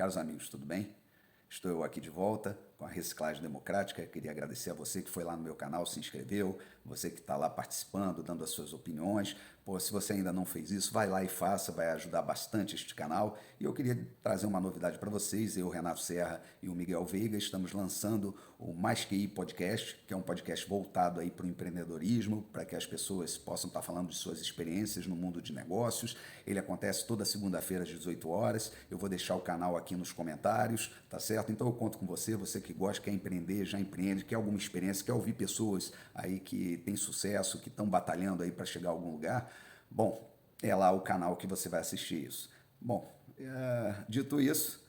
Caros amigos, tudo bem? Estou eu aqui de volta com a Reciclagem Democrática. Queria agradecer a você que foi lá no meu canal, se inscreveu, você que está lá participando, dando as suas opiniões. Pô, se você ainda não fez isso, vai lá e faça, vai ajudar bastante este canal. E eu queria trazer uma novidade para vocês. Eu, Renato Serra e o Miguel Veiga estamos lançando o Mais Que I Podcast, que é um podcast voltado aí para o empreendedorismo, para que as pessoas possam estar falando de suas experiências no mundo de negócios. Ele acontece toda segunda-feira às 18 horas. Eu vou deixar o canal aqui nos comentários, tá certo? Então eu conto com você, você que gosta, quer empreender, já empreende, quer alguma experiência, quer ouvir pessoas aí que têm sucesso, que estão batalhando aí para chegar a algum lugar. Bom, é lá o canal que você vai assistir isso. Bom, dito isso,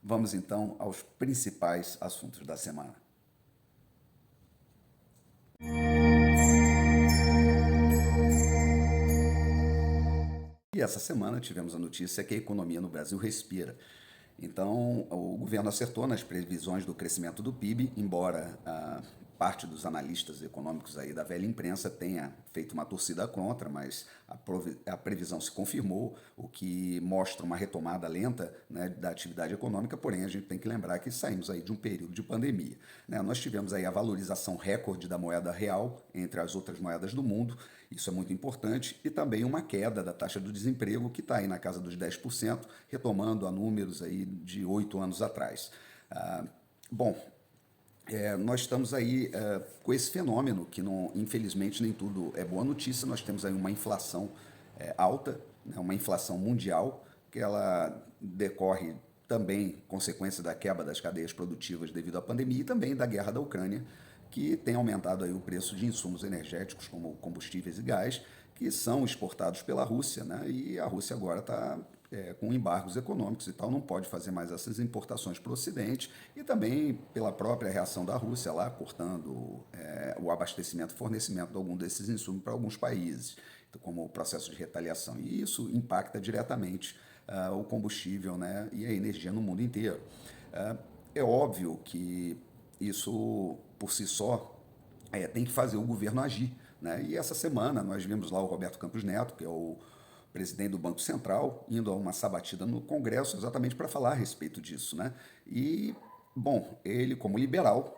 vamos então aos principais assuntos da semana. E essa semana tivemos a notícia que a economia no Brasil respira. Então, o governo acertou nas previsões do crescimento do PIB, embora parte dos analistas econômicos aí da velha imprensa tenha feito uma torcida contra, mas a previsão se confirmou, o que mostra uma retomada lenta, né, da atividade econômica, porém a gente tem que lembrar que saímos aí de um período de pandemia, né? Nós tivemos aí a valorização recorde da moeda real entre as outras moedas do mundo, isso é muito importante, e também uma queda da taxa do desemprego, que está aí na casa dos 10%, retomando a números aí de 8 anos atrás. Bom, nós estamos aí com esse fenômeno, que não, infelizmente nem tudo é boa notícia. Nós temos aí uma inflação alta, né, uma inflação mundial, que ela decorre também consequência da quebra das cadeias produtivas devido à pandemia e também da guerra da Ucrânia, que tem aumentado aí o preço de insumos energéticos como combustíveis e gás, que são exportados pela Rússia, né? E a Rússia agora está com embargos econômicos e tal, não pode fazer mais essas importações para o Ocidente, e também pela própria reação da Rússia lá, cortando o abastecimento e fornecimento de algum desses insumos para alguns países, então, como o processo de retaliação. E isso impacta diretamente o combustível, né, e a energia no mundo inteiro. É óbvio que isso, por si só, tem que fazer o governo agir, né? E essa semana nós vimos lá o Roberto Campos Neto, que é o presidente do Banco Central, indo a uma sabatina no Congresso exatamente para falar a respeito disso, né? E, bom, ele como liberal,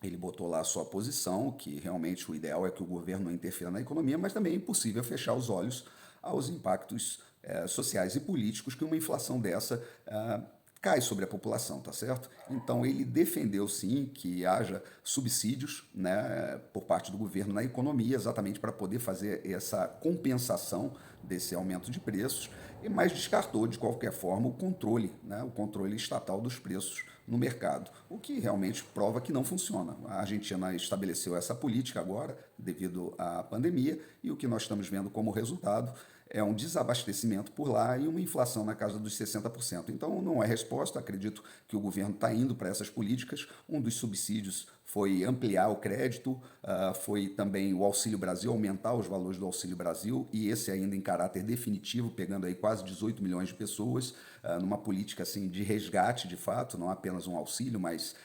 ele botou lá a sua posição, que realmente o ideal é que o governo não interfira na economia, mas também é impossível fechar os olhos aos impactos sociais e políticos que uma inflação dessa cai sobre a população, tá certo? Então ele defendeu sim que haja subsídios, né, por parte do governo na economia, exatamente para poder fazer essa compensação desse aumento de preços, mas descartou de qualquer forma o controle, né, o controle estatal dos preços no mercado, o que realmente prova que não funciona. A Argentina estabeleceu essa política agora, devido à pandemia, e o que nós estamos vendo como resultado é um desabastecimento por lá e uma inflação na casa dos 60%. Então, não é resposta. Acredito que o governo está indo para essas políticas. Um dos subsídios foi ampliar o crédito, foi também o Auxílio Brasil, aumentar os valores do Auxílio Brasil, e esse ainda em caráter definitivo, pegando aí quase 18 milhões de pessoas, numa política assim, de resgate, de fato, não apenas um auxílio, mas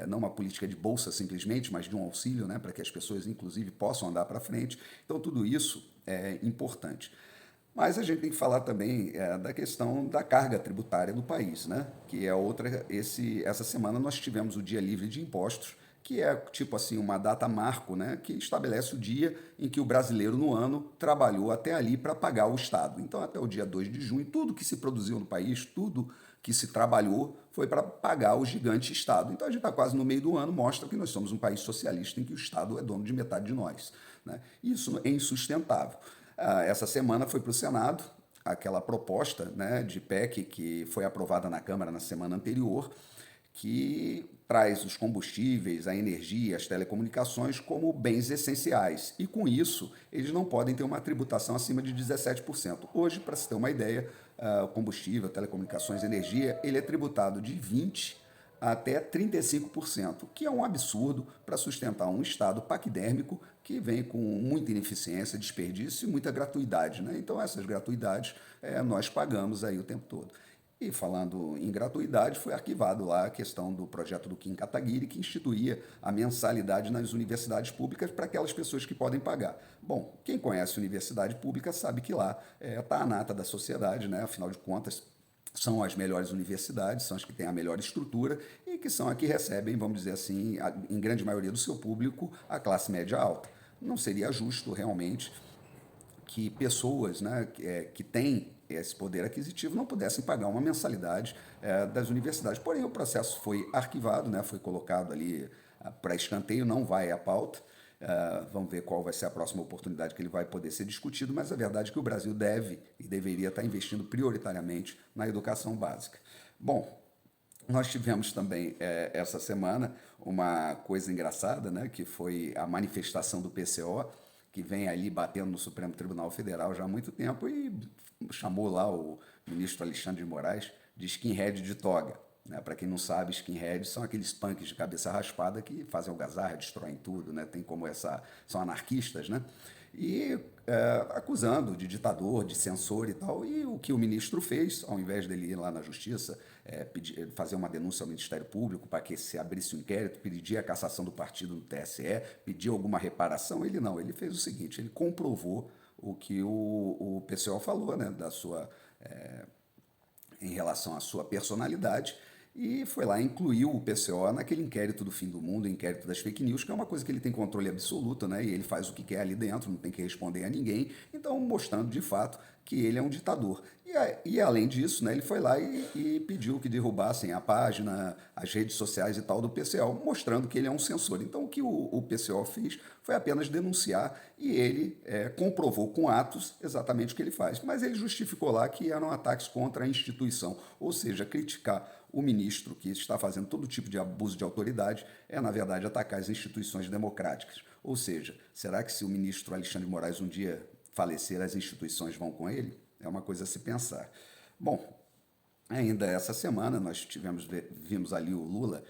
não uma política de bolsa simplesmente, mas de um auxílio, né, para que as pessoas, inclusive, possam andar para frente. Então, tudo isso é importante. Mas a gente tem que falar também da questão da carga tributária do país, né? Que é outra. Essa semana nós tivemos o Dia Livre de Impostos, que é tipo assim uma data marco, né? Que estabelece o dia em que o brasileiro no ano trabalhou até ali para pagar o Estado. Então, até o dia 2 de junho, tudo que se produziu no país, tudo que se trabalhou foi para pagar o gigante Estado. Então, a gente está quase no meio do ano, mostra que nós somos um país socialista em que o Estado é dono de metade de nós, né? Isso é insustentável. Essa semana foi para o Senado aquela proposta, né, de PEC que foi aprovada na Câmara na semana anterior, que traz os combustíveis, a energia, as telecomunicações como bens essenciais. E com isso, eles não podem ter uma tributação acima de 17%. Hoje, para se ter uma ideia, o combustível, telecomunicações, energia, ele é tributado de 20% até 35%, que é um absurdo para sustentar um Estado paquidérmico que vem com muita ineficiência, desperdício e muita gratuidade, né? Então essas gratuidades nós pagamos aí o tempo todo. E falando em gratuidade, foi arquivado lá a questão do projeto do Kim Kataguiri, que instituía a mensalidade nas universidades públicas para aquelas pessoas que podem pagar. Bom, quem conhece universidade pública sabe que lá está a nata da sociedade, né? Afinal de contas, são as melhores universidades, são as que têm a melhor estrutura e que são as que recebem, vamos dizer assim, em grande maioria do seu público, a classe média alta. Não seria justo realmente que pessoas, né, que têm esse poder aquisitivo não pudessem pagar uma mensalidade das universidades. Porém, o processo foi arquivado, né, foi colocado ali para escanteio, não vai à pauta. Vamos ver qual vai ser a próxima oportunidade que ele vai poder ser discutido, mas a verdade é que o Brasil deve e deveria estar investindo prioritariamente na educação básica. Bom, nós tivemos também essa semana uma coisa engraçada, né, que foi a manifestação do PCO, que vem ali batendo no Supremo Tribunal Federal já há muito tempo e chamou lá o ministro Alexandre de Moraes de skinhead de toga. Né? Para quem não sabe, skinheads são aqueles punks de cabeça raspada que fazem algazarra, destroem tudo, né? Tem como são anarquistas, né? E acusando de ditador, de censor e tal. E o que o ministro fez, ao invés dele ir lá na justiça, fazer uma denúncia ao Ministério Público para que se abrisse um inquérito, pedir a cassação do partido no TSE, pedir alguma reparação, ele fez o seguinte, ele comprovou o que o PCO falou, né, em relação à sua personalidade, e foi lá e incluiu o PCO naquele inquérito do fim do mundo, inquérito das fake news, que é uma coisa que ele tem controle absoluto, né? E ele faz o que quer ali dentro, não tem que responder a ninguém, então mostrando de fato que ele é um ditador. E além disso, né, ele foi lá e pediu que derrubassem a página, as redes sociais e tal do PCO, mostrando que ele é um censor. Então o que o PCO fez foi apenas denunciar e ele comprovou com atos exatamente o que ele faz. Mas ele justificou lá que eram ataques contra a instituição, ou seja, criticar o ministro que está fazendo todo tipo de abuso de autoridade na verdade, atacar as instituições democráticas. Ou seja, será que se o ministro Alexandre de Moraes um dia falecer, as instituições vão com ele? É uma coisa a se pensar. Bom, ainda essa semana nós vimos ali o Lula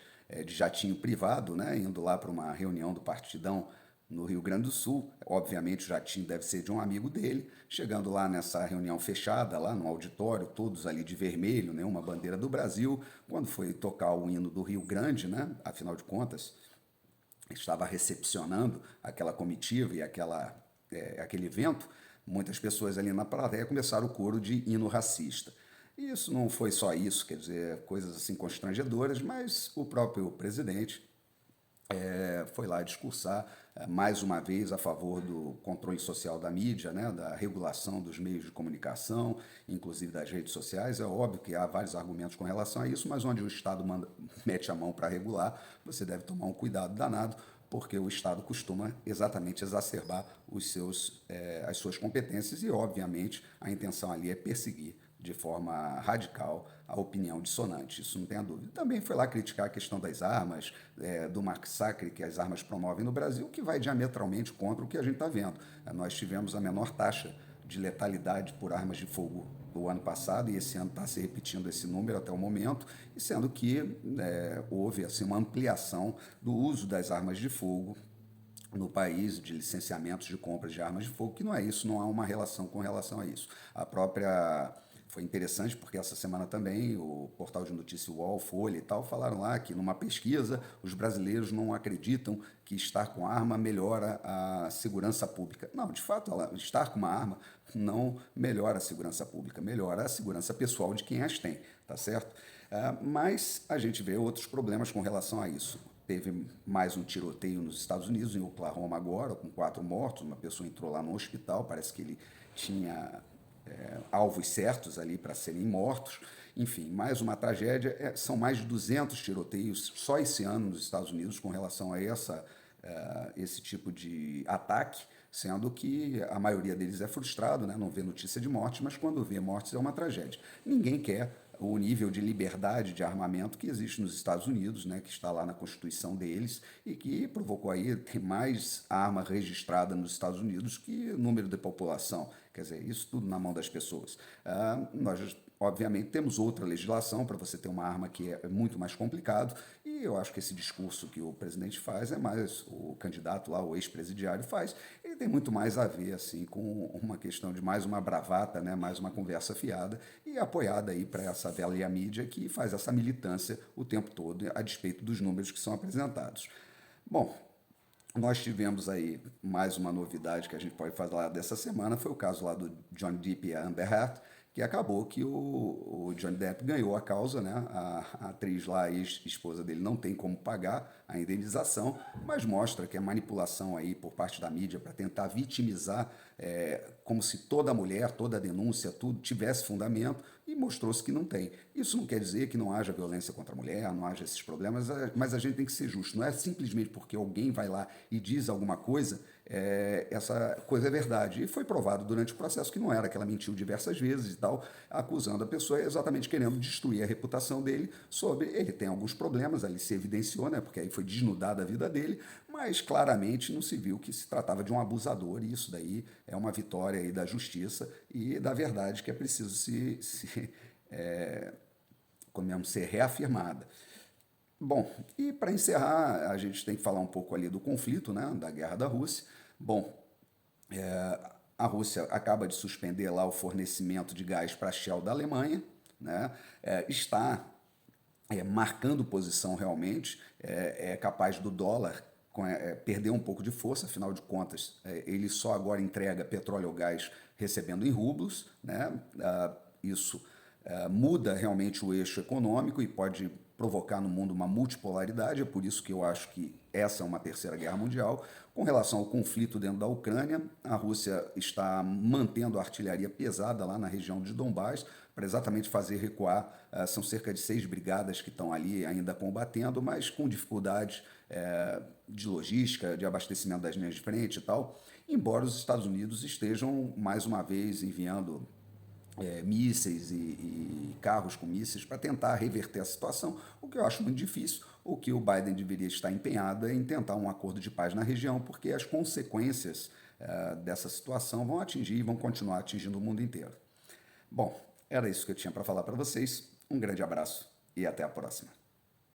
de jatinho privado, né, indo lá para uma reunião do Partidão no Rio Grande do Sul. Obviamente o jatinho deve ser de um amigo dele. Chegando lá nessa reunião fechada, lá no auditório, todos ali de vermelho, né, uma bandeira do Brasil. Quando foi tocar o hino do Rio Grande, né, afinal de contas, estava recepcionando aquela comitiva e aquele evento, muitas pessoas ali na plateia começaram o coro de hino racista. E isso não foi só isso, quer dizer, coisas assim constrangedoras, mas o próprio presidente foi lá discursar mais uma vez a favor do controle social da mídia, né, da regulação dos meios de comunicação, inclusive das redes sociais. É óbvio que há vários argumentos com relação a isso, mas onde o Estado mete a mão para regular, você deve tomar um cuidado danado, porque o Estado costuma exatamente exacerbar as suas competências e, obviamente, a intenção ali é perseguir de forma radical a opinião dissonante, isso não tem a dúvida. Também foi lá criticar a questão das armas, do massacre que as armas promovem no Brasil, que vai diametralmente contra o que a gente está vendo. Nós tivemos a menor taxa de letalidade por armas de fogo do ano passado, e esse ano está se repetindo esse número até o momento, e sendo que houve assim, uma ampliação do uso das armas de fogo no país, de licenciamentos de compras de armas de fogo, que não é isso, não há uma relação com relação a isso. Foi interessante porque essa semana também o portal de notícia UOL, Folha e tal, falaram lá que numa pesquisa os brasileiros não acreditam que estar com arma melhora a segurança pública. Não, de fato, estar com uma arma não melhora a segurança pública, melhora a segurança pessoal de quem as tem, tá certo? Mas a gente vê outros problemas com relação a isso. Teve mais um tiroteio nos Estados Unidos, em Oklahoma agora, com 4 mortos, uma pessoa entrou lá no hospital, parece que ele tinha alvos certos ali para serem mortos. Enfim, mais uma tragédia. São mais de 200 tiroteios só esse ano nos Estados Unidos com relação a esse tipo de ataque, sendo que a maioria deles é frustrado, né? Não vê notícia de morte, mas quando vê mortes é uma tragédia. Ninguém quer o nível de liberdade de armamento que existe nos Estados Unidos, né, que está lá na Constituição deles e que provocou aí, tem mais arma registrada nos Estados Unidos que número de população. Quer dizer, isso tudo na mão das pessoas. Nós, obviamente, temos outra legislação para você ter uma arma que é muito mais complicado, e eu acho que esse discurso que o presidente faz é mais, o candidato lá, o ex-presidiário faz, ele tem muito mais a ver assim, com uma questão de mais uma bravata, né, mais uma conversa fiada, e apoiada aí para essa velha mídia que faz essa militância o tempo todo, a despeito dos números que são apresentados. Bom, nós tivemos aí mais uma novidade que a gente pode falar dessa semana, foi o caso lá do Johnny Depp e a Amber Heard, que acabou que o Johnny Depp ganhou a causa, né? A atriz lá, a ex-esposa dele, não tem como pagar a indenização, mas mostra que a manipulação aí por parte da mídia para tentar vitimizar, como se toda mulher, toda denúncia, tudo tivesse fundamento, e mostrou-se que não tem. Isso não quer dizer que não haja violência contra a mulher, não haja esses problemas, mas a gente tem que ser justo. Não é simplesmente porque alguém vai lá e diz alguma coisa, essa coisa é verdade. E foi provado durante o processo que não era, que ela mentiu diversas vezes e tal, acusando a pessoa exatamente querendo destruir a reputação dele sobre... Ele tem alguns problemas, ali se evidenciou, né, porque aí foi desnudada a vida dele, mas claramente não se viu que se tratava de um abusador, e isso daí é uma vitória aí da justiça e da verdade que é preciso como mesmo, ser reafirmada. Bom, e para encerrar, a gente tem que falar um pouco ali do conflito, né, da guerra da Rússia. Bom, a Rússia acaba de suspender lá o fornecimento de gás para a Shell da Alemanha, né, está marcando posição realmente, é capaz do dólar perder um pouco de força, afinal de contas, ele só agora entrega petróleo ou gás recebendo em rublos, né? Isso muda realmente o eixo econômico e pode provocar no mundo uma multipolaridade, é por isso que eu acho que essa é uma terceira guerra mundial. Com relação ao conflito dentro da Ucrânia, a Rússia está mantendo a artilharia pesada lá na região de Donbás, para exatamente fazer recuar. São cerca de 6 brigadas que estão ali ainda combatendo, mas com dificuldades de logística, de abastecimento das linhas de frente e tal, embora os Estados Unidos estejam mais uma vez enviando mísseis e carros com mísseis para tentar reverter a situação, o que eu acho muito difícil. O que o Biden deveria estar empenhado é em tentar um acordo de paz na região, porque as consequências dessa situação vão atingir e vão continuar atingindo o mundo inteiro. Bom, era isso que eu tinha para falar para vocês. Um grande abraço e até a próxima.